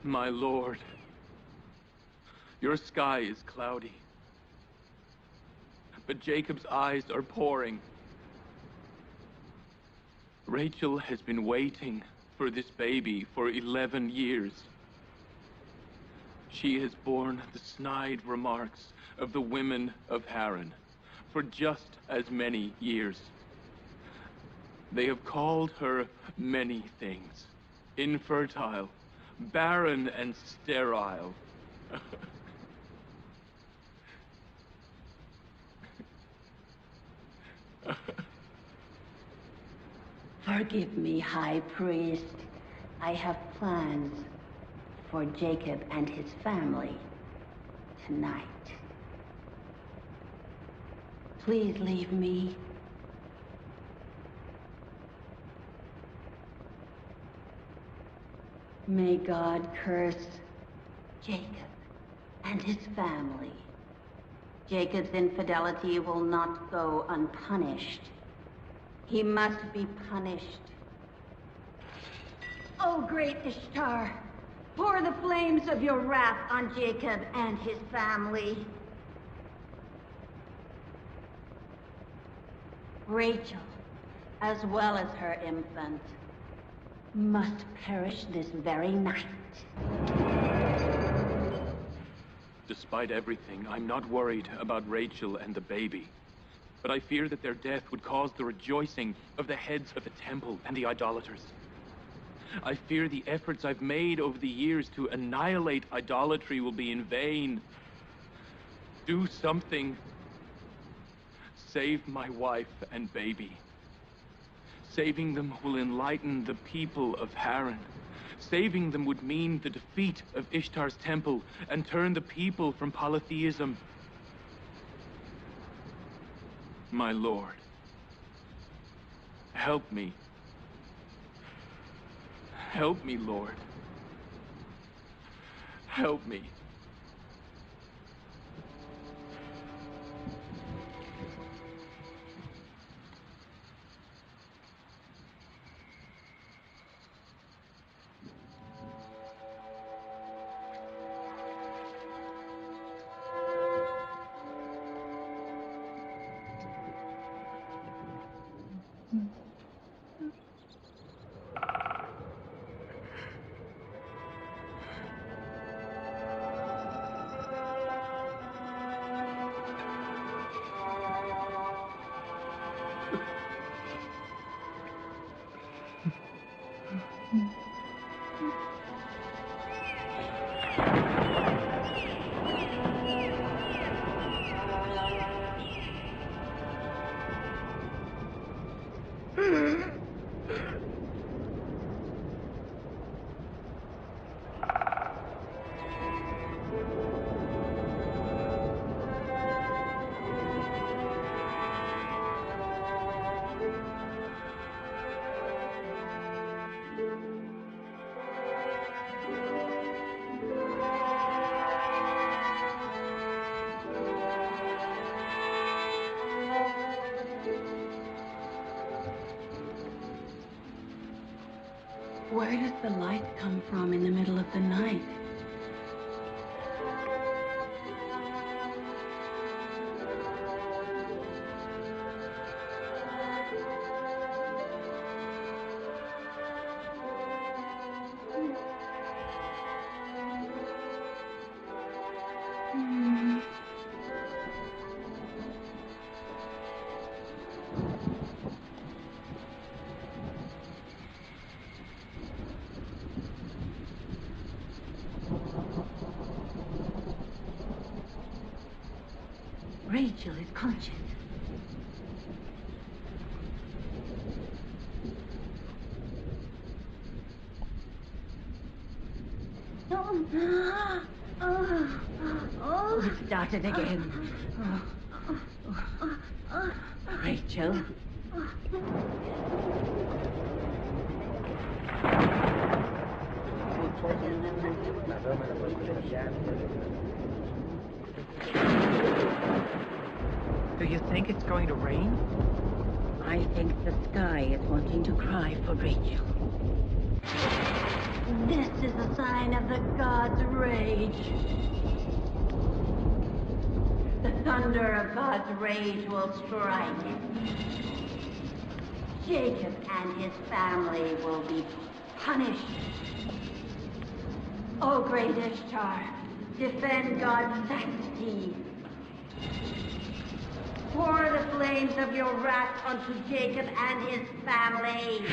My lord, your sky is cloudy, but Jacob's eyes are pouring. Rachel has been waiting for this baby for 11 years. She has borne the snide remarks of the women of Haran for just as many years. They have called her many things: infertile, barren, and sterile. Forgive me, High Priest. I have plans for Jacob and his family tonight. Please leave me. May God curse Jacob and his family. Jacob's infidelity will not go unpunished. He must be punished. O great Ishtar, pour the flames of your wrath on Jacob and his family. Rachel, as well as her infant, must perish this very night. Despite everything, I'm not worried about Rachel and the baby. But I fear that their death would cause the rejoicing of the heads of the temple and the idolaters. I fear the efforts I've made over the years to annihilate idolatry will be in vain. Do something. Save my wife and baby. Saving them will enlighten the people of Haran. Saving them would mean the defeat of Ishtar's temple and turn the people from polytheism. My lord, help me. Help me, Lord. Help me. Where does the light come from in the middle of the night? Rachel is conscious. Oh, it started again. Rachel. Do you think it's going to rain? I think the sky is wanting to cry for Rachel. This is a sign of the gods' rage. The thunder of God's rage will strike. Jacob and his family will be punished. O great Ishtar, defend God's sanctity. Pour the flames of your wrath onto Jacob and his family.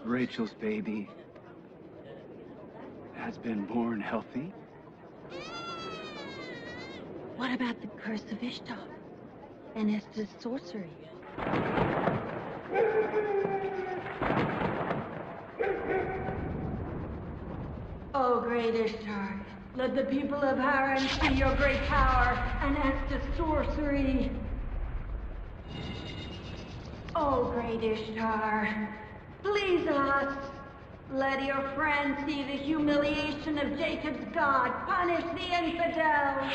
Rachel's baby has been born healthy. What about the curse of Ishtar and Esther's sorcery? O great Ishtar, let the people of Haran see your great power and Esther's sorcery. O great Ishtar, please us. Let your friends see the humiliation of Jacob's God. Punish the infidels.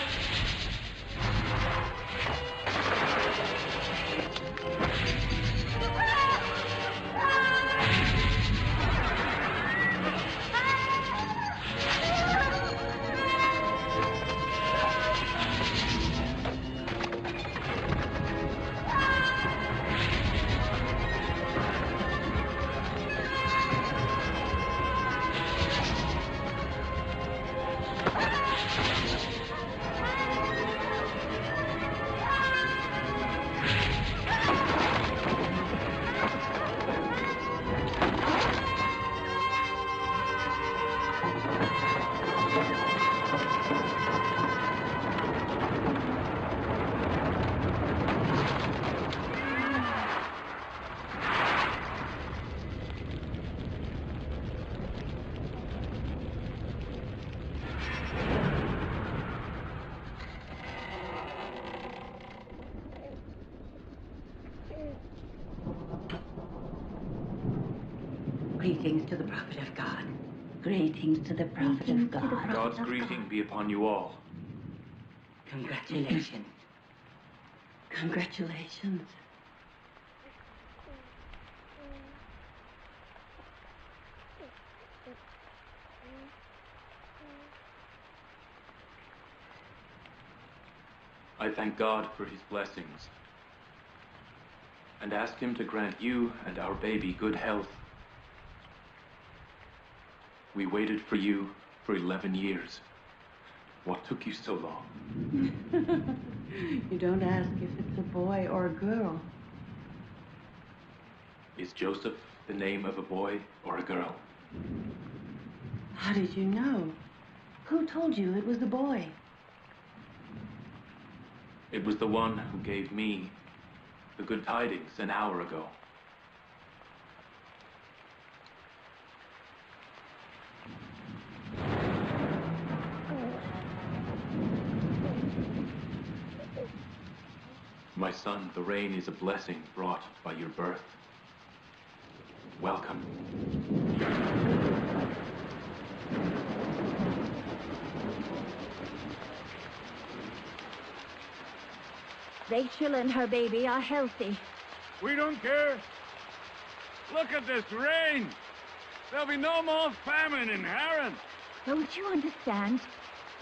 Greetings to the prophet of God. Greetings to the prophet of God. God's greeting be upon you all. Congratulations. Congratulations. I thank God for his blessings and ask him to grant you and our baby good health. We waited for you for 11 years. What took you so long? You don't ask if it's a boy or a girl. Is Joseph the name of a boy or a girl? How did you know? Who told you it was a boy? It was the one who gave me the good tidings an hour ago. My son, the rain is a blessing brought by your birth. Welcome. Rachel and her baby are healthy. We don't care. Look at this rain. There'll be no more famine in Haran. Don't you understand?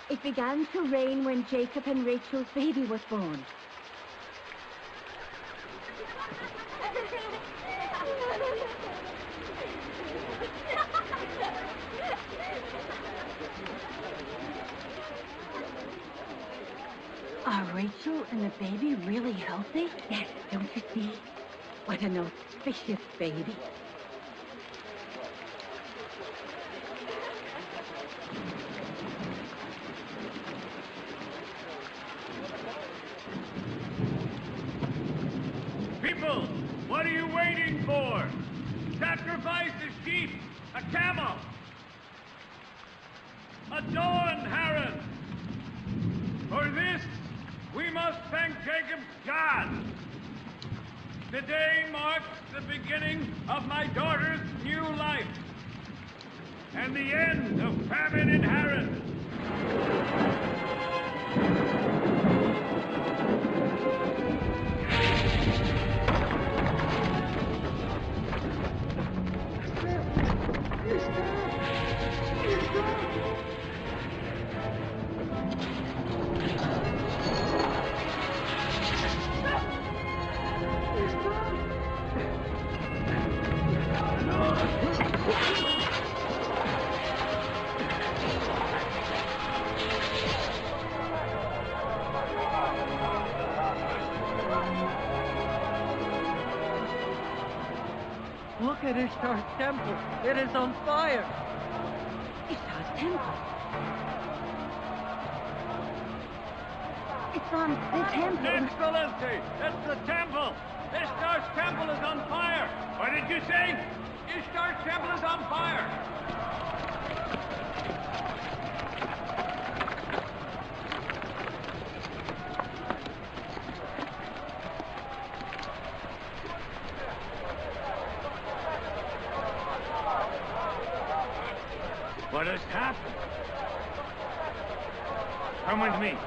It began to rain when Jacob and Rachel's baby was born. Are Rachel and the baby really healthy? Yes, don't you see? What an auspicious baby. the beginning of my daughter's new life. And the end of famine in Hazarth. Look at Ishtar's temple. It is on fire. Ishtar's temple. It's on the temple. Excellency, it's the temple. Ishtar's temple is on fire. What did you say? Ishtar's temple is on fire. What has happened? Come with me.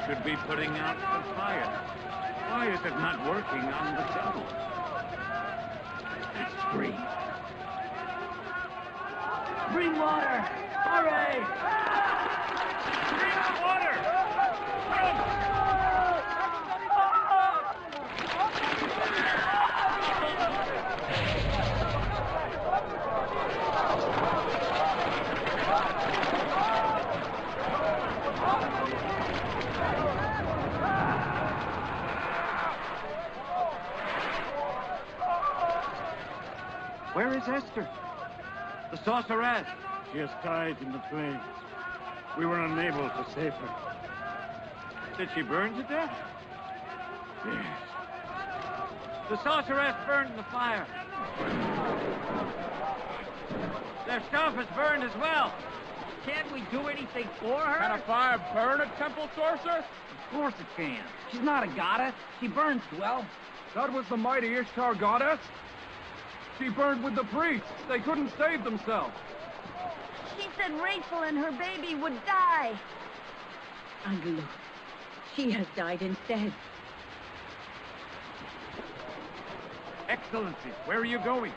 Should be putting out the fire. Why is it not working on the temple? That's strange. Bring water. Hurry. Bring water! Where is Esther? The sorceress. She has died in the flames. We were unable to save her. Did she burn to death? Yes. The sorceress burned in the fire. Their stuff is burned as well. Can't we do anything for her? Can a fire burn a temple sorceress? Of course it can. She's not a goddess. She burns well. That was the mighty Ishtar goddess. She burned with the priests. They couldn't save themselves. She said Rachel and her baby would die. And look, she has died instead. Excellency, where are you going?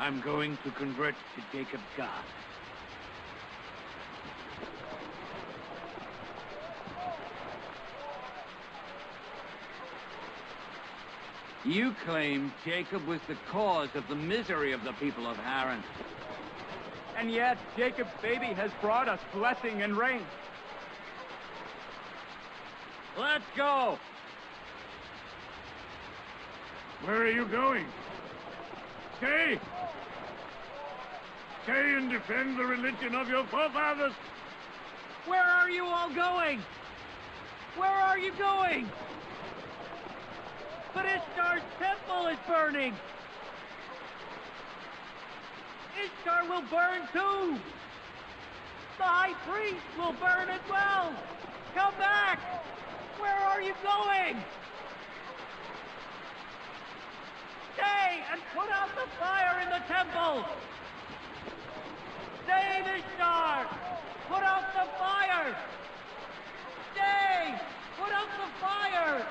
I'm going to convert to Jacob's God. You claim Jacob was the cause of the misery of the people of Haran. And yet, Jacob's baby has brought us blessing and rain. Let's go! Where are you going? Stay! Stay and defend the religion of your forefathers! Where are you all going? Where are you going? But Ishtar's temple is burning! Ishtar will burn too! The high priest will burn as well! Come back! Where are you going? Stay and put out the fire in the temple! Save Ishtar! Put out the fire! Stay! Put out the fire!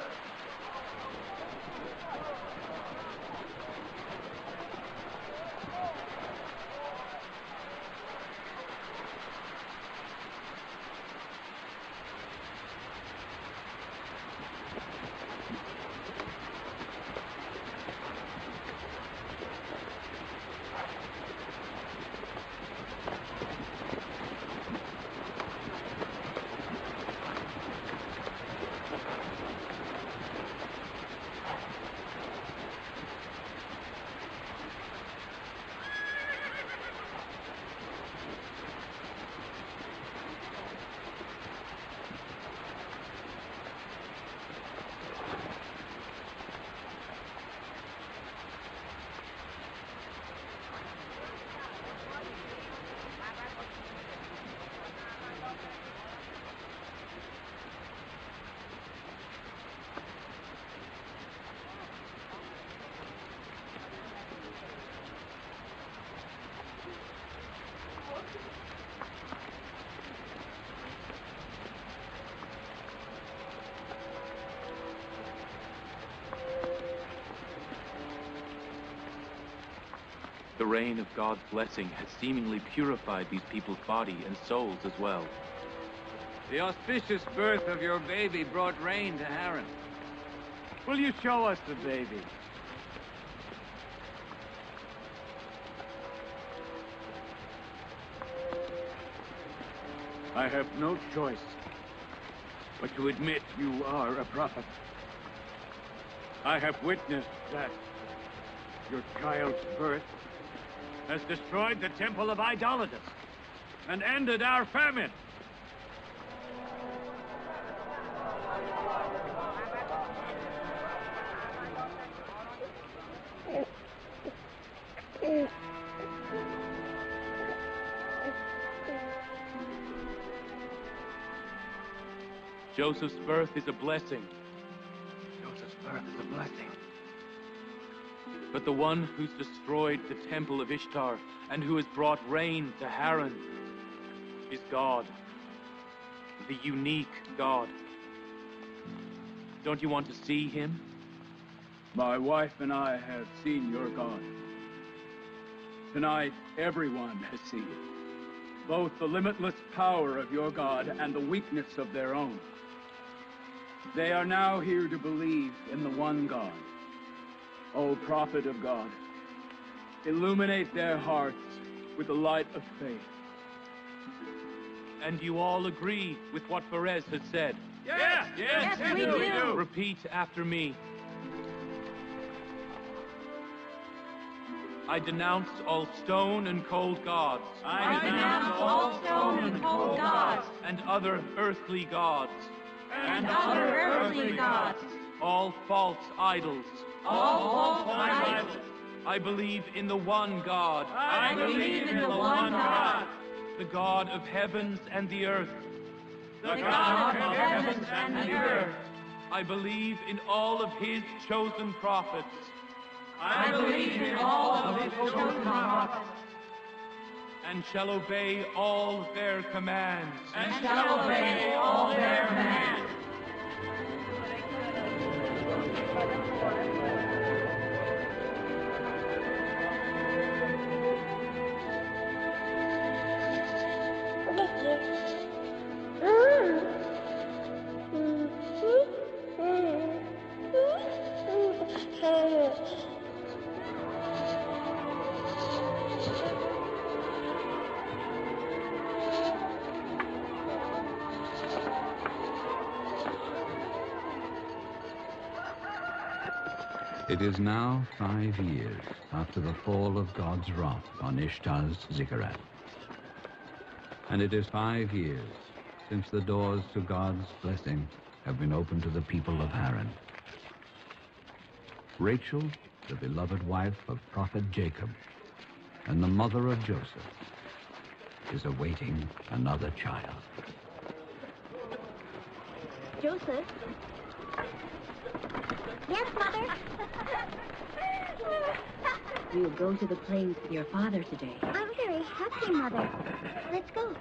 the rain of God's blessing has seemingly purified these people's body and souls as well. The auspicious birth of your baby brought rain to Haran. Will you show us the baby? I have no choice but to admit you are a prophet. I have witnessed that your child's birth has destroyed the temple of idolaters and ended our famine. Joseph's birth is a blessing. Joseph's birth is a blessing. But the one who's destroyed the temple of Ishtar and who has brought rain to Haran is God. The unique God. Don't you want to see him? My wife and I have seen your God. Tonight, everyone has seen it. Both the limitless power of your God and the weakness of their own. They are now here to believe in the one God. O prophet of God, illuminate their hearts with the light of faith. And you all agree with what Perez has said? Yes, we do. Repeat after me. I denounce all stone and cold gods. I denounce all stone and cold gods. And other earthly gods. And other earthly gods. All false idols. All false idols. I believe in the one God. I believe in the one God. The God of heavens and the earth. The God of heavens and the earth. I believe in all of his chosen prophets. I believe in all of his chosen prophets. And shall obey all their commands. And shall obey all their commands. It is now 5 years after the fall of God's wrath on Ishtar's ziggurat. And it is 5 years since the doors to God's blessing have been opened to the people of Haran. Rachel, the beloved wife of prophet Jacob and the mother of Joseph, is awaiting another child. Joseph? Yes, Mother? We will go to the plains with your father today. I'm very happy, Mother. Let's go.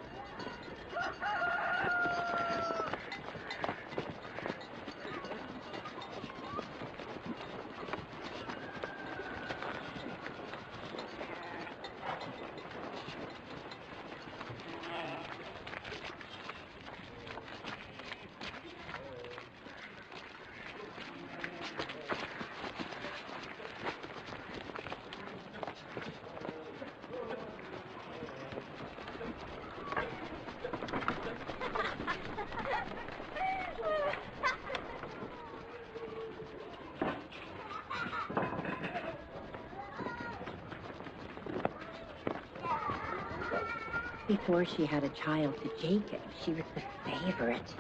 Before she had a child to Jacob, she was the favorite.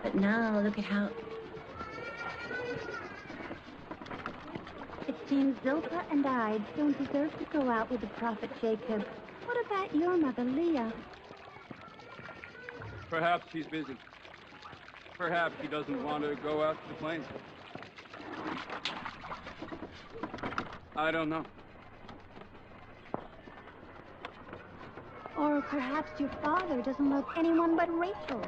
But now, look at how... It seems Zilpah and I don't deserve to go out with the prophet Jacob. What about your mother, Leah? Perhaps she's busy. Perhaps she doesn't want to go out to the plains. I don't know. Or perhaps your father doesn't love anyone but Rachel.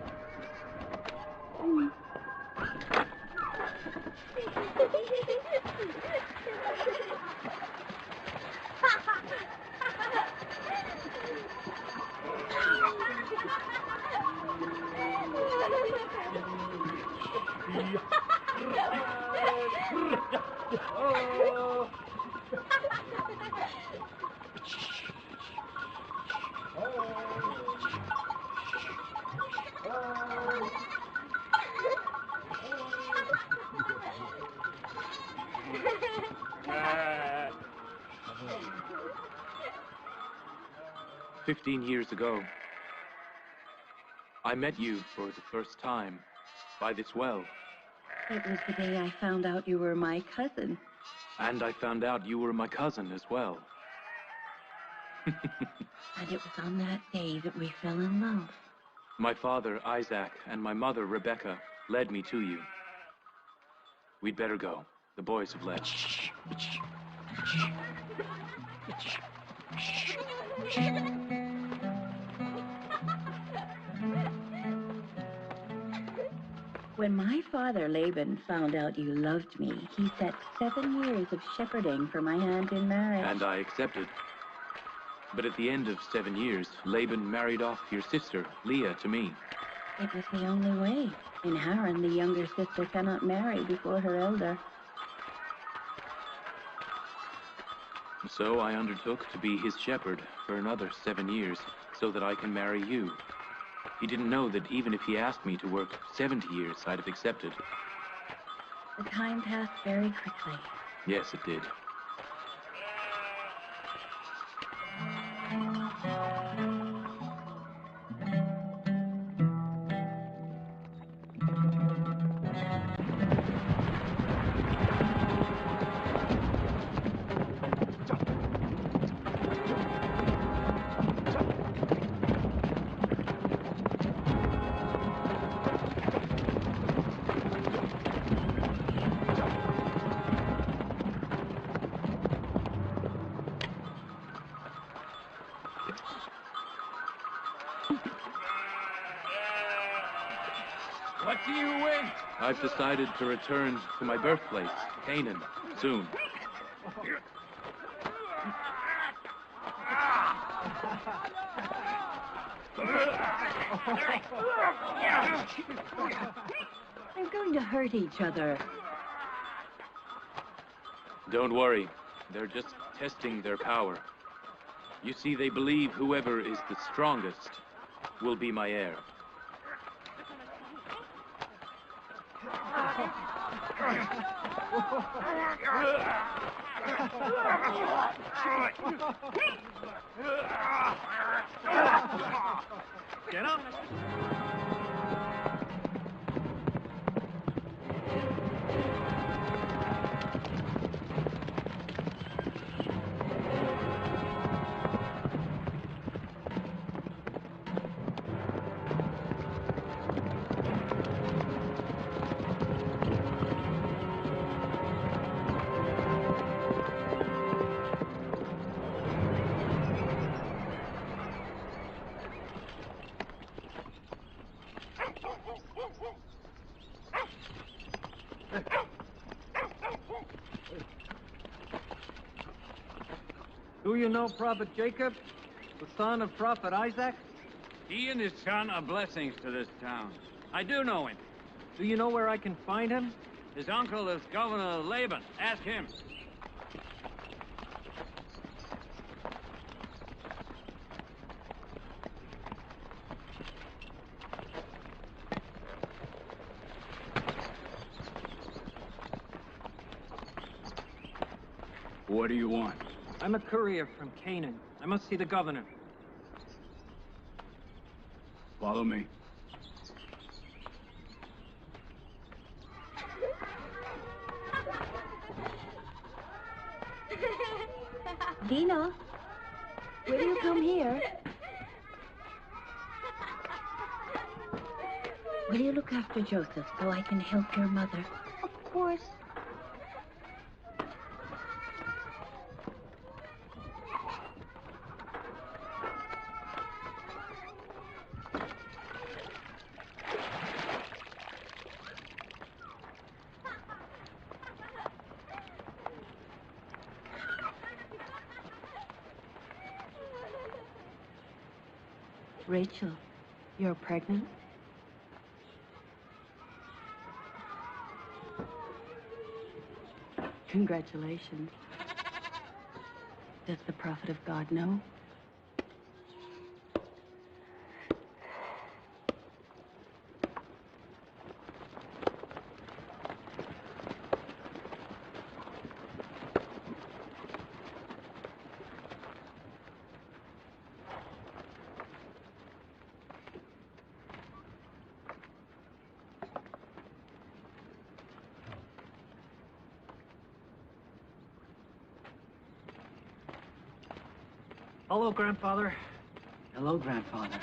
Uh, 15 years ago, I met you for the first time by this well. It was the day I found out you were my cousin. And I found out you were my cousin as well. And it was on that day that we fell in love. My father, Isaac, and my mother, Rebecca, led me to you. We'd better go. The boys have left. When my father, Laban, found out you loved me, he set 7 years of shepherding for my hand in marriage. And I accepted. But at the end of 7 years, Laban married off your sister, Leah, to me. It was the only way. In Haran, the younger sister cannot marry before her elder. So I undertook to be his shepherd for another 7 years, so that I can marry you. He didn't know that even if he asked me to work 70 years, I'd have accepted. The time passed very quickly. Yes, it did. what do you wish? I've decided to return to my birthplace, Canaan, soon. They're going to hurt each other. Don't worry. They're just testing their power. You see, they believe whoever is the strongest will be my heir. Get up! Do you know Prophet Jacob, the son of Prophet Isaac? He and his son are blessings to this town. I do know him. Do you know where I can find him? His uncle is Governor Laban. Ask him. What do you want? I'm a courier from Canaan. I must see the governor. Follow me. Dina, will you come here? Will you look after Joseph so I can help your mother? Of course. Rachel, you're pregnant? Congratulations. Does the prophet of God know? Hello, Grandfather. Hello, Grandfather.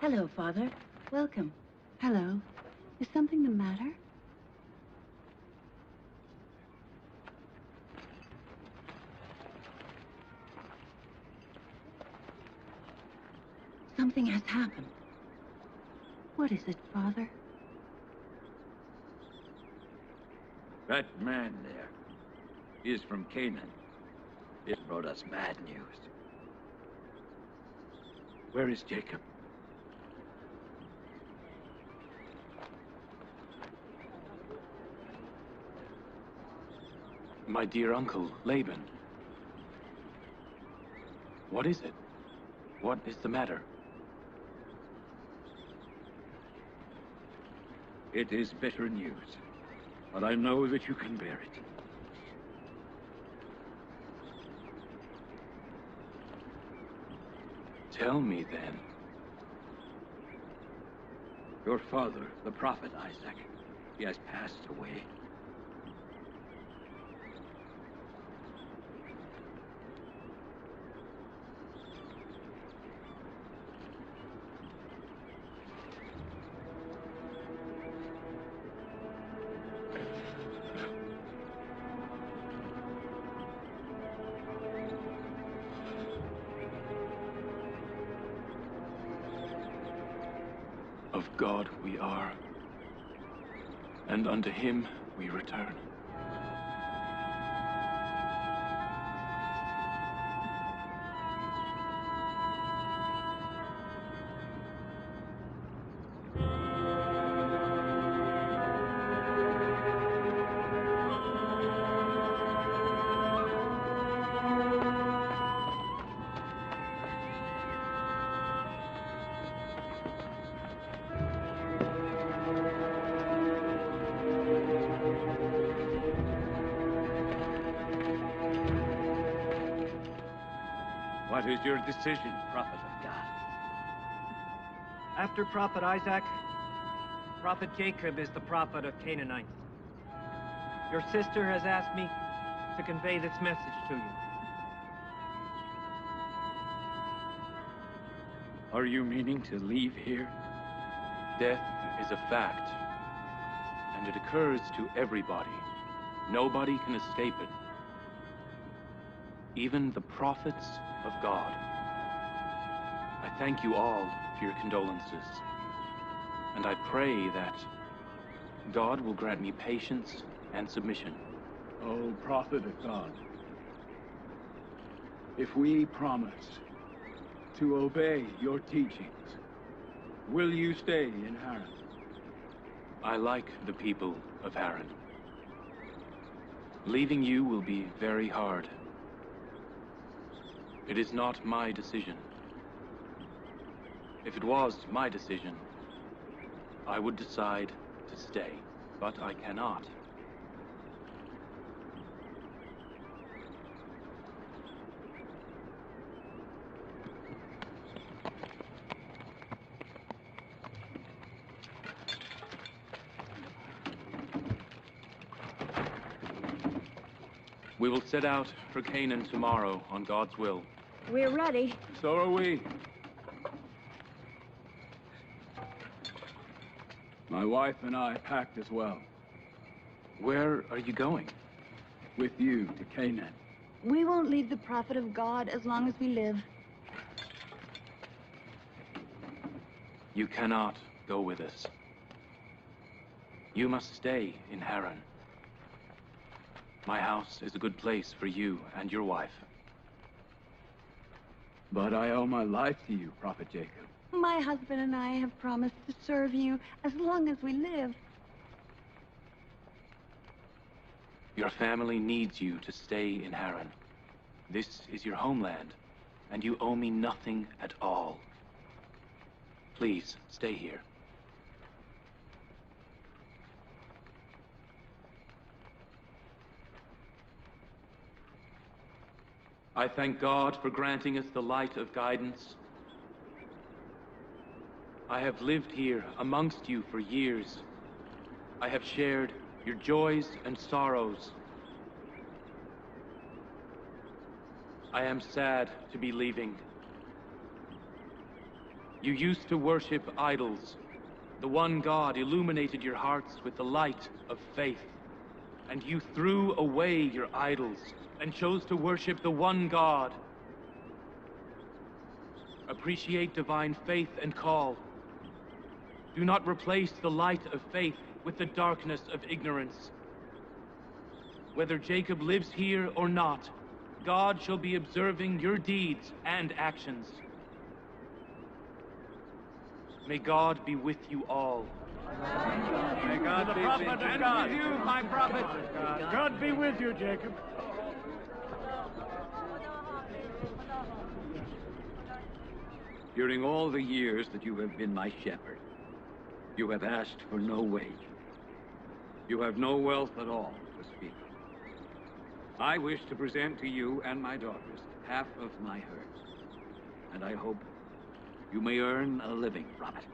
Hello, Father. Welcome. Hello. Is something the matter? Something has happened. What is it, Father? That man there is from Canaan. It brought us bad news. Where is Jacob? My dear uncle, Laban. What is it? What is the matter? It is bitter news, but I know that you can bear it. Tell me, then. Your father, the prophet Isaac, he has passed away. Of God we are, and unto him we return. What is your decision, prophet of God? After Prophet Isaac, Prophet Jacob is the prophet of Canaanites. Your sister has asked me to convey this message to you. Are you meaning to leave here? Death is a fact, and it occurs to everybody. Nobody can escape it. Even the prophets of God. I thank you all for your condolences, and I pray that God will grant me patience and submission. O prophet of God, if we promise to obey your teachings, will you stay in Haran? I like the people of Haran. Leaving you will be very hard. It is not my decision. If it was my decision, I would decide to stay, but I cannot. We will set out for Canaan tomorrow on God's will. We're ready. So are we. My wife and I packed as well. Where are you going? With you to Canaan. We won't leave the prophet of God as long as we live. You cannot go with us. You must stay in Haran. My house is a good place for you and your wife. But I owe my life to you, Prophet Jacob. My husband and I have promised to serve you as long as we live. Your family needs you to stay in Haran. This is your homeland, and you owe me nothing at all. Please, stay here. I thank God for granting us the light of guidance. I have lived here amongst you for years. I have shared your joys and sorrows. I am sad to be leaving. You used to worship idols. The one God illuminated your hearts with the light of faith. And you threw away your idols and chose to worship the one God. Appreciate divine faith and call. Do not replace the light of faith with the darkness of ignorance. Whether Jacob lives here or not, God shall be observing your deeds and actions. May God be with you all. May God be with you, my prophet. God be with you, Jacob. During all the years that you have been my shepherd, you have asked for no wage. You have no wealth at all to speak of. I wish to present to you and my daughters half of my herd, and I hope you may earn a living from it.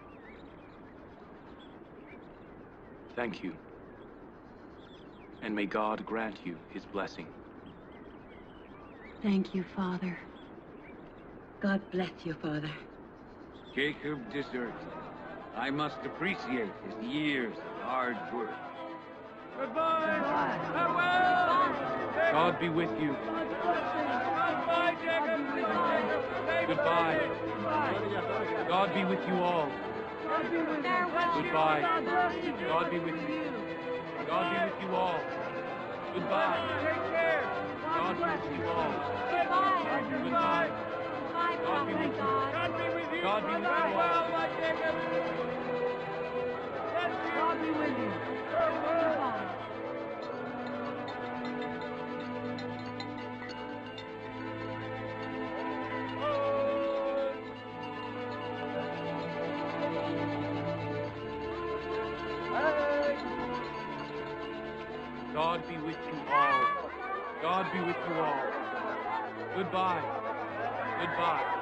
Thank you. And may God grant you his blessing. Thank you, Father. God bless you, Father. Jacob deserts me. I must appreciate his years of hard work. Goodbye. Farewell. God be with you. Goodbye, Jacob. Goodbye. God be with you all. Goodbye. God be with you. God be with you all. Goodbye. Take care. God be with you all. Goodbye. Goodbye. Goodbye, God be with Prophet you. God. God be with you. God be with you Farewell, all. my Jacob. God be with you. Goodbye. God be with you all. God be with you all. Goodbye. Goodbye.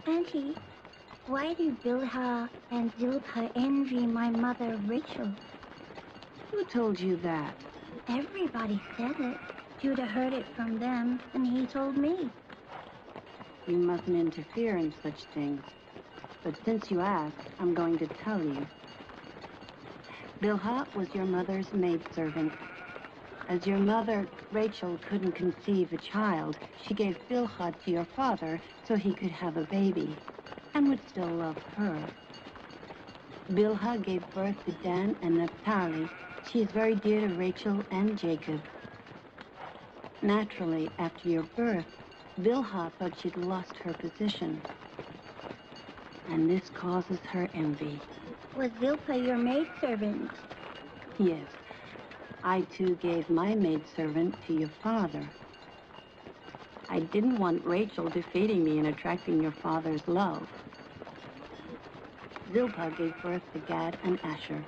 Auntie, why do Bilhah and Zilpah envy my mother, Rachel? Who told you that? Everybody said it. Judah heard it from them, and he told me. You mustn't interfere in such things. But since you asked, I'm going to tell you. Bilhah was your mother's maidservant. As your mother, Rachel, couldn't conceive a child, she gave Bilhah to your father so he could have a baby, and would still love her. Bilhah gave birth to Dan and Naphtali. She is very dear to Rachel and Jacob. Naturally, after your birth, Bilhah thought she'd lost her position. And this causes her envy. Was Zilpah your maidservant? Yes. I, too, gave my maidservant to your father. I didn't want Rachel defeating me and attracting your father's love. Zilpah gave birth to Gad and Asher.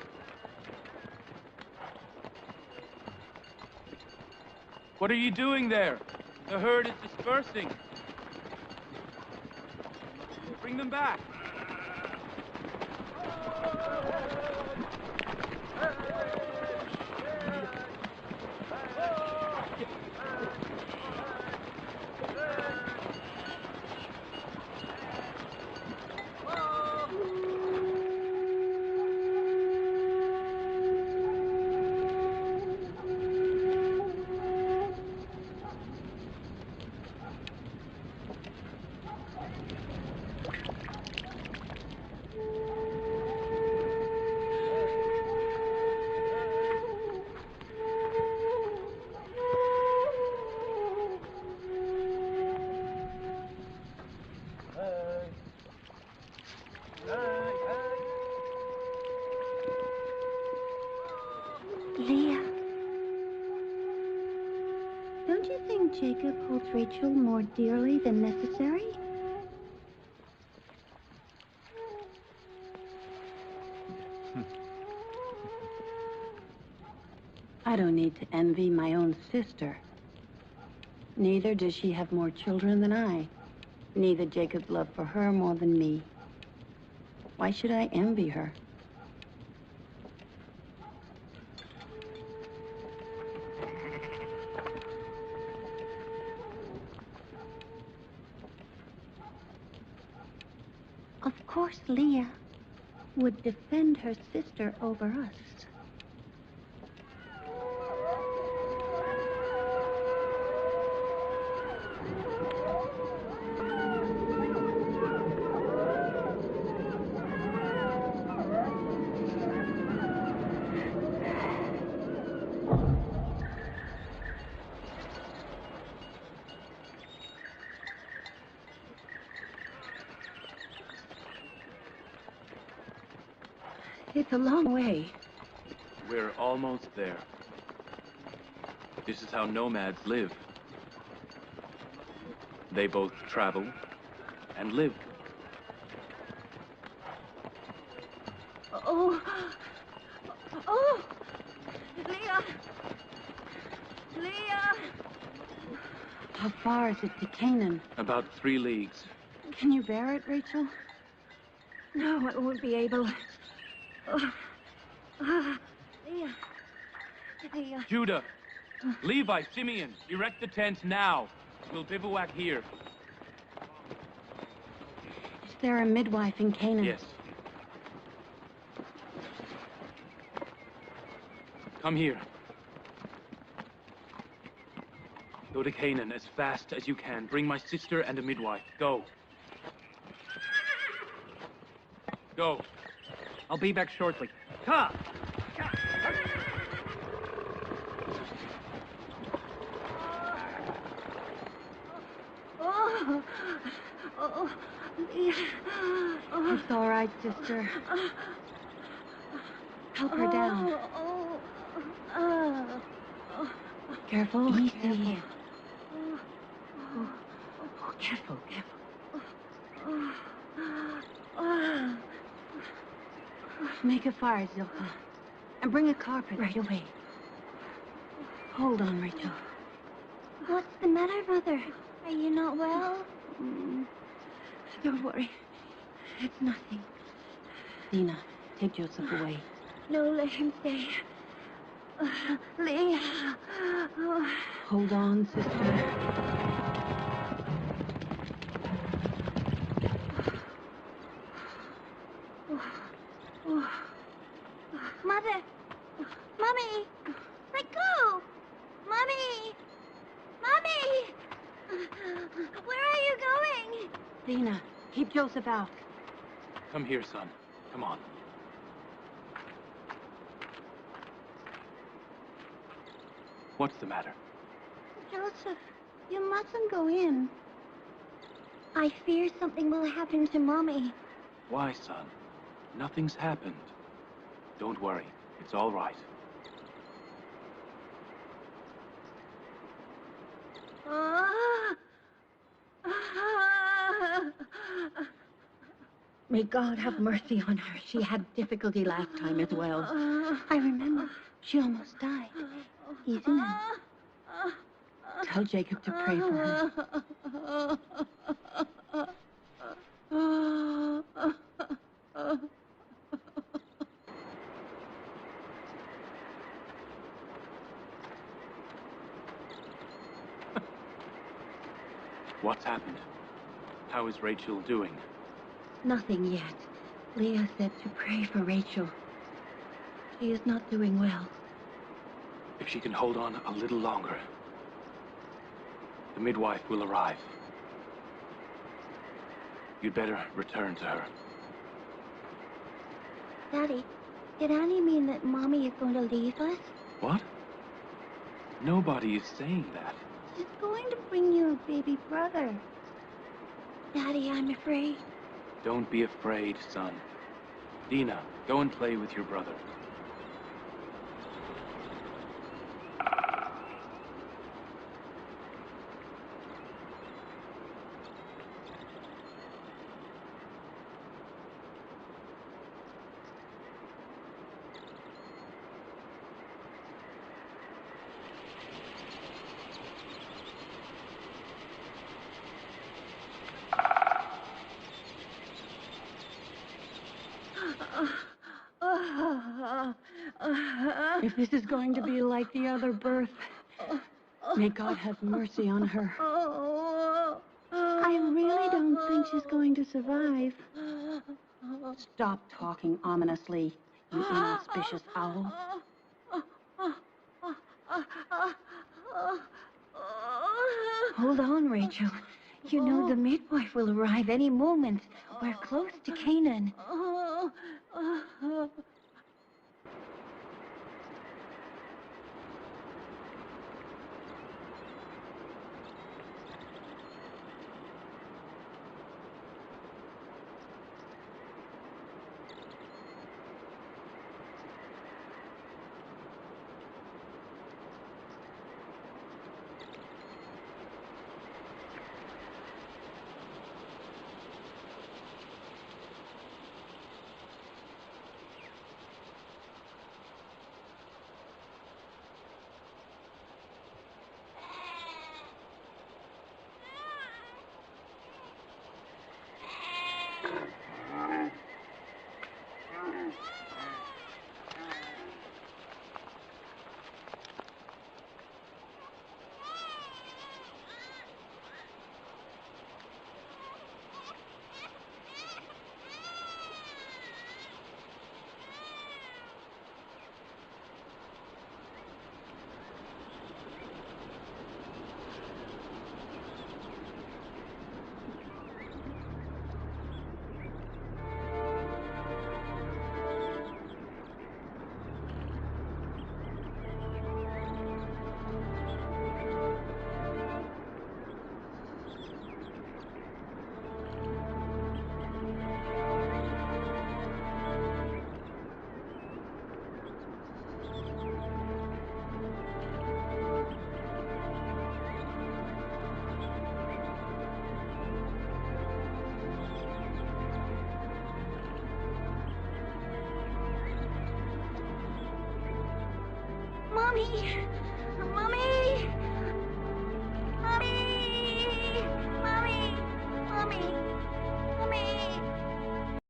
What are you doing there? The herd is dispersing. Bring them back. Leah. Don't you think Jacob holds Rachel more dearly than necessary? I don't need to envy my own sister. Neither does she have more children than I. Neither Jacob's love for her more than me. Why should I envy her? Of course, Leah would defend her sister over us. It's a long way. We're almost there. This is how nomads live. They both travel and live. Oh! Oh! Leah! Leah! How far is it to Canaan? About 3 leagues. Can you bear it, Rachel? No, I won't be able. Leah. Leah. Judah, Levi, Simeon, erect the tent now. We'll bivouac here. Is there a midwife in Canaan? Yes. Come here. Go to Canaan as fast as you can. Bring my sister and a midwife. Go. Go. I'll be back shortly. Come! Oh! Oh! Leah. Oh. It's all right, sister. Help her down. Careful. Easy. Careful. Oh, careful, careful. Make a fire, Zilpah. And bring a carpet right away. Hold on, Rachel. What's the matter, Mother? Are you not well? Don't worry. It's nothing. Dina, take Yousuf away. No, let him stay. Leah. Hold on, sister. Mother! Mommy! Let go! Mommy! Mommy! Where are you going? Dina, keep Yousuf out. Come here, son. Come on. What's the matter? Joseph, you mustn't go in. I fear something will happen to Mommy. Why, son? Nothing's happened. Don't worry. It's all right. May God have mercy on her. She had difficulty last time as well. I remember. She almost died. Easy now. Tell Jacob to pray for her. What's happened? How is Rachel doing? Nothing yet. Leah said to pray for Rachel. She is not doing well. If she can hold on a little longer, the midwife will arrive. You'd better return to her. Daddy, did Annie mean that Mommy is going to leave us? What? Nobody is saying that. She's going to bring you a baby brother. Daddy, I'm afraid. Don't be afraid, son. Dina, go and play with your brother. If this is going to be like the other birth, may God have mercy on her. I really don't think she's going to survive. Stop talking ominously, you inauspicious owl. Hold on, Rachel. You know the midwife will arrive any moment. We're close to Canaan. Mommy! Mommy!